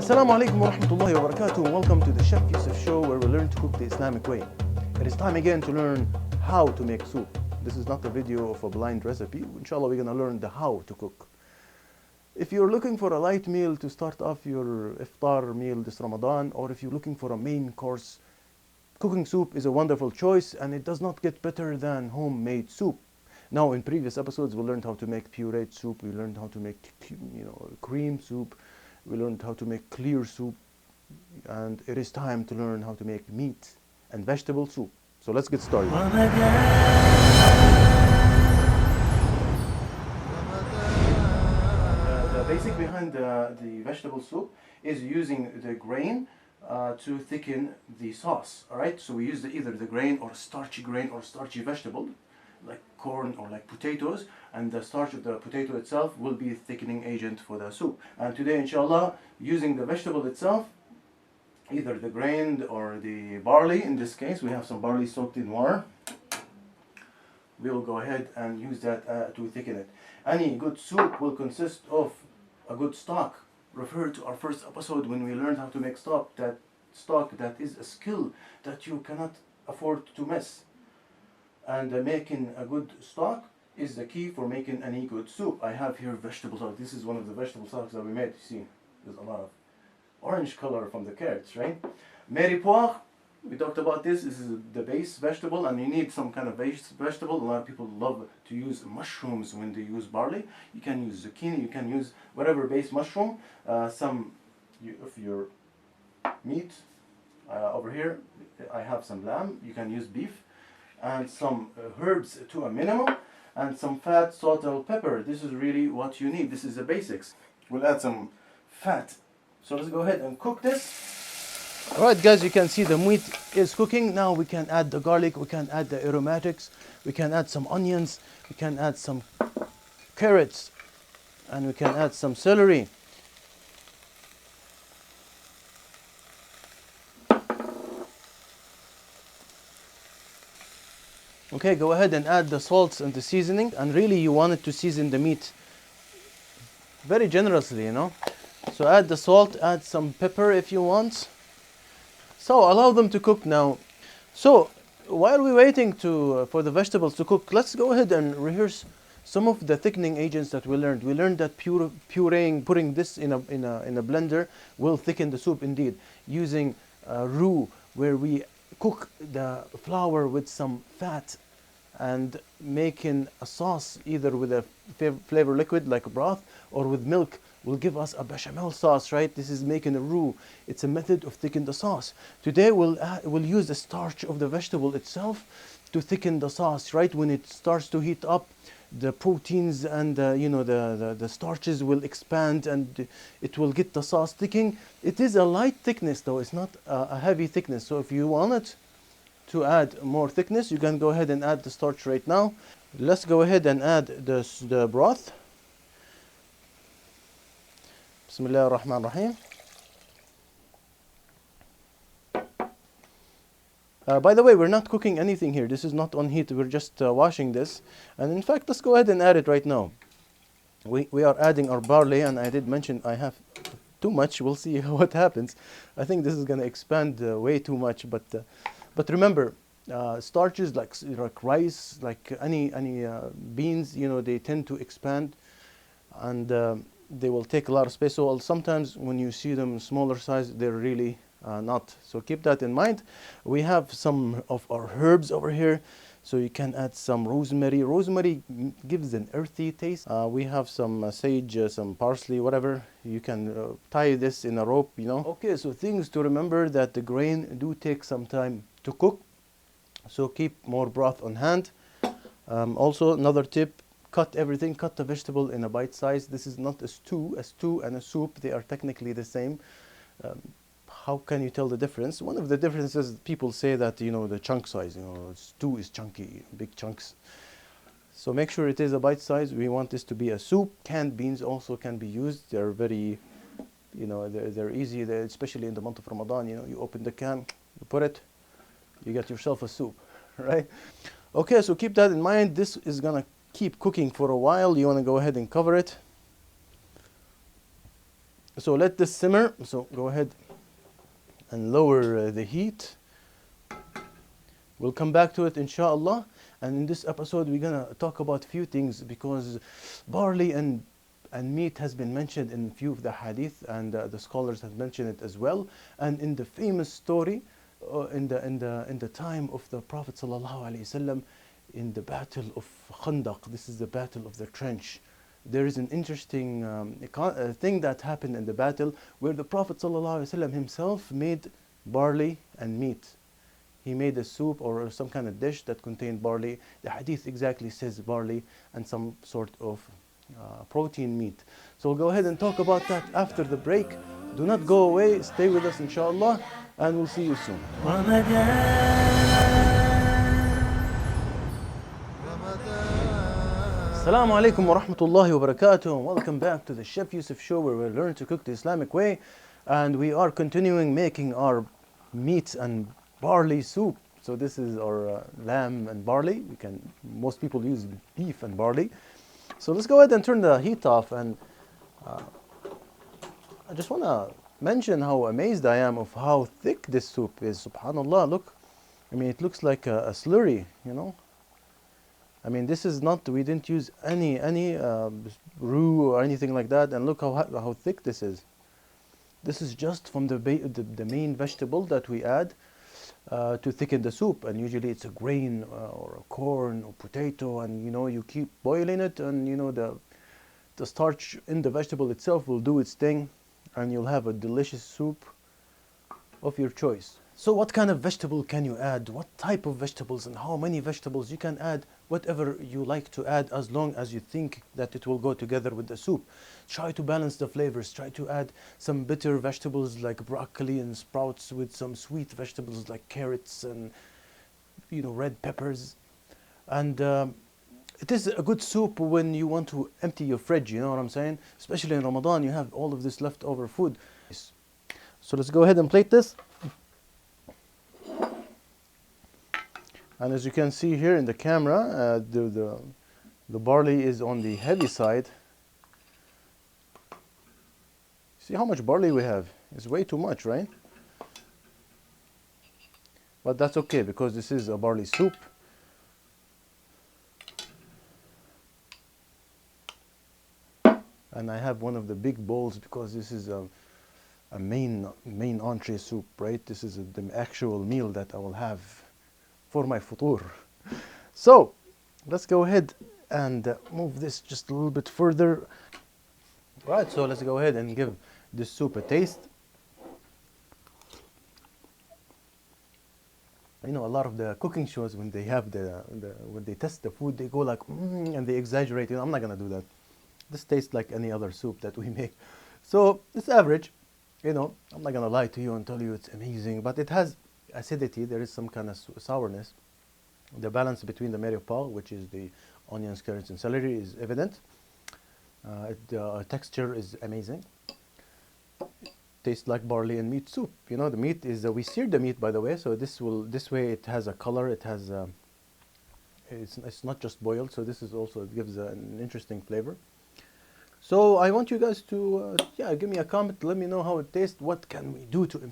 Assalamu alaikum wa rahmatullahi wa barakatuh. Welcome to the Chef Yusuf Show, where we learn to cook the Islamic way. It is time again to learn how to make soup. This is not a video of a blind recipe. Inshallah, we're going to learn the how to cook. If you're looking for a light meal to start off your iftar meal this Ramadan, or if you're looking for a main course, cooking soup is a wonderful choice, and it does not get better than homemade soup. Now, in previous episodes, we learned how to make pureed soup. We learned how to make, cream soup. We learned how to make clear soup. And it is time to learn how to make meat and vegetable soup. So let's get started. The basic behind the vegetable soup is using the grain to thicken the sauce. All right. So we use either the grain or starchy grain or starchy vegetable, like corn or like potatoes, and the starch of the potato itself will be a thickening agent for the soup. And today, inshallah, using the vegetable itself, either the grain or the barley. In this case, we have some barley soaked in water. We will go ahead and use that to thicken it. Any good soup will consist of a good stock. Refer to our first episode when we learned how to make stock. That stock, that is a skill that you cannot afford to miss. And making a good stock is the key for making any good soup. I have here vegetable stock. This is one of the vegetable stocks that we made. You see, there's a lot of orange color from the carrots, right? Mary poire, we talked about this. This is the base vegetable, and you need some kind of base vegetable. A lot of people love to use mushrooms when they use barley. You can use zucchini. You can use whatever base mushroom. Of your meat. Over here, I have some lamb. You can use beef. And some herbs to a minimum, and some fat, salt, and pepper. This is really what you need. This is the basics. We'll add some fat. So let's go ahead and cook this. Alright guys, you can see the meat is cooking. Now we can add the garlic, we can add the aromatics, we can add some onions, we can add some carrots, and we can add some celery. Okay, go ahead and add the salts and the seasoning, and really you want it to season the meat very generously, So add the salt, add some pepper if you want. So allow them to cook now. So while we're waiting for the vegetables to cook, let's go ahead and rehearse some of the thickening agents that we learned. We learned that pureeing, putting this in a blender, will thicken the soup indeed. Using roux, where we cook the flour with some fat and making a sauce either with a flavor liquid like a broth or with milk will give us a bechamel sauce, right? This is making a roux. It's a method of thickening the sauce. Today we'll use the starch of the vegetable itself to thicken the sauce, right? When it starts to heat up, the proteins and the starches will expand, and it will get the sauce thickening. It is a light thickness though, it's not a heavy thickness. So if you want it to add more thickness, you can go ahead and add the starch right now. Let's go ahead and add the broth. Bismillah ar-Rahman ar-Rahim. By the way, we're not cooking anything here. This is not on heat. We're just washing this. And in fact, let's go ahead and add it right now. We are adding our barley, and I did mention I have too much. We'll see what happens. I think this is going to expand way too much. But remember, starches like rice, like any beans, they tend to expand, and they will take a lot of space. So sometimes when you see them smaller size, they're really not. So keep that in mind. We have some of our herbs over here. So you can add some rosemary. Rosemary gives an earthy taste. We have some sage, some parsley, whatever. You can tie this in a rope, Okay, so things to remember that the grain do take some time to cook. So keep more broth on hand. Also, another tip, cut the vegetable in a bite size. This is not a stew. A stew and a soup, they are technically the same. How can you tell the difference? One of the differences, people say that, the chunk size, stew is chunky, big chunks. So make sure it is a bite size. We want this to be a soup. Canned beans also can be used. They're very, they're easy, especially in the month of Ramadan. You open the can, you put it, you get yourself a soup, right? Okay, so keep that in mind. This is gonna keep cooking for a while. You wanna go ahead and cover it. So let this simmer. So go ahead and lower the heat. We'll come back to it inshallah. And in this episode we're gonna talk about a few things, because barley and meat has been mentioned in a few of the hadith, and the scholars have mentioned it as well. And in the famous story, in the time of the Prophet sallallahu alaihi wasallam, in the battle of Khandaq, this is the battle of the trench. There is an interesting thing that happened in the battle, where the Prophet sallallahu alaihi wasallam himself made barley and meat. He made a soup or some kind of dish that contained barley. The hadith exactly says barley and some sort of protein meat. So we'll go ahead and talk about that after the break. Do not go away, stay with us inshallah, and we'll see you soon. Assalamu alaikum wa rahmatullahi wa barakatuh, and welcome back to the Chef Yusuf Show, where we learn to cook the Islamic way. And we are continuing making our meat and barley soup. So this is our lamb and barley. Most people use beef and barley. So let's go ahead and turn the heat off. And I just want to mention how amazed I am of how thick this soup is. Subhanallah, look. I mean, it looks like a slurry, you know. I mean, this is not, we didn't use any roux or anything like that. And look how thick this is. This is just from the main vegetable that we add to thicken the soup. And usually it's a grain or a corn or potato, and you know, you keep boiling it, and you know, the starch in the vegetable itself will do its thing, and you'll have a delicious soup of your choice. So what kind of vegetable can you add? What type of vegetables and how many vegetables? You can add whatever you like to add, as long as you think that it will go together with the soup. Try to balance the flavors. Try to add some bitter vegetables like broccoli and sprouts with some sweet vegetables like carrots and, you know, red peppers. And it is a good soup when you want to empty your fridge, you know what I'm saying? Especially in Ramadan, you have all of this leftover food. So let's go ahead and plate this. And as you can see here in the camera, the barley is on the heavy side. See how much barley we have? It's way too much, right? But that's okay, because this is a barley soup. And I have one of the big bowls, because this is a main entree soup, right? This is the actual meal that I will have for my futur. So let's go ahead and move this just a little bit further. Right, so let's go ahead and give this soup a taste. You know, a lot of the cooking shows, when they have when they test the food, they go like and they exaggerate. You know, I'm not gonna do that. This tastes like any other soup that we make. So it's average. You know, I'm not gonna lie to you and tell you it's amazing, but it has acidity. There is some kind of sourness. The balance between the mariupal, which is the onions, carrots, and celery, is evident. The texture is amazing. Tastes like barley and meat soup. You know, the meat is we seared the meat, by the way, so this way it has a color. It has it's not just boiled, so this is also, it gives an interesting flavor. So I want you guys to give me a comment. Let me know how it tastes. What can we do to improve